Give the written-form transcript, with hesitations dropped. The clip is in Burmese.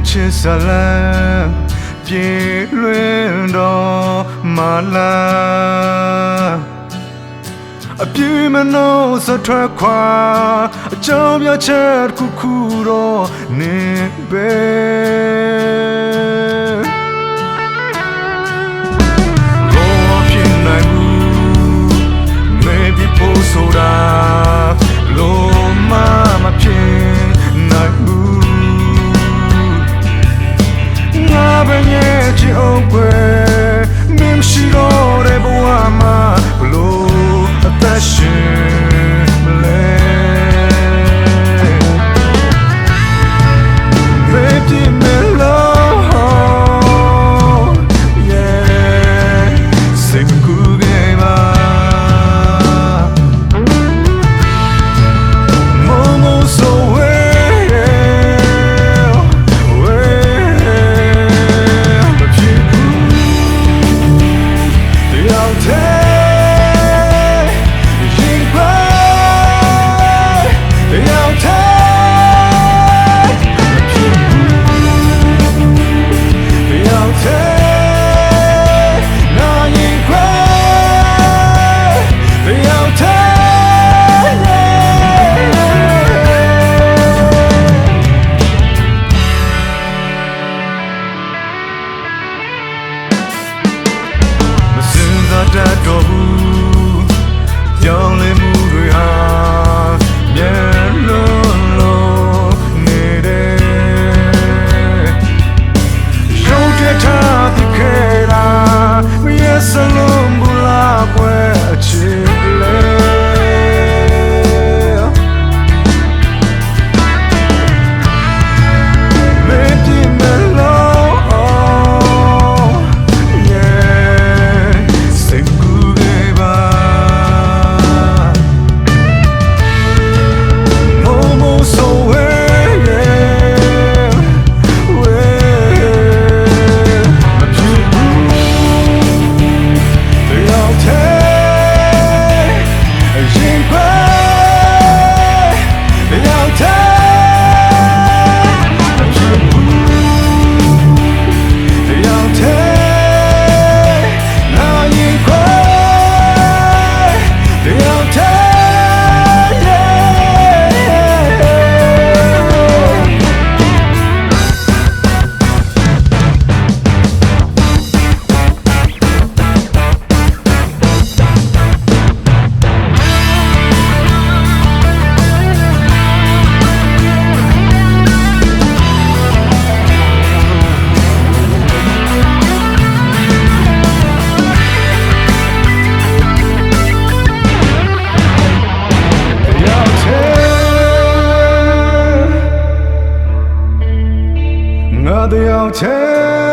ချစ်စလန်းပြေလွင်တော်မလားအပြေမနှောစထွက်ခွာအကြောင်းပြချက်ခုခုတော့နေပဲဘောဖြစ်နိုင်ဘူးမေဘီပို့ဆိုတာလုံးမဖြစ်နိုင်ဘူးငါပဲရဲ့ချစ်အောင်ပဲမင်းရှိတော့တဲ့ဘဝမှာဘလို့အသက်ရှင်မလဲဘေးပြင်းမဲ့လို့စိတ်ကူးခဲ့ပါတတ်တော်ဘူးပြောင်းလဲမှုတွေဟာမြန်လွန်းလို့နေတယ်ရုပ်တဲ့ထားပြီးခဲ့တာမရစလုံးဘူးလားကွယ်အချစ်လဲငါတယောက်တည်း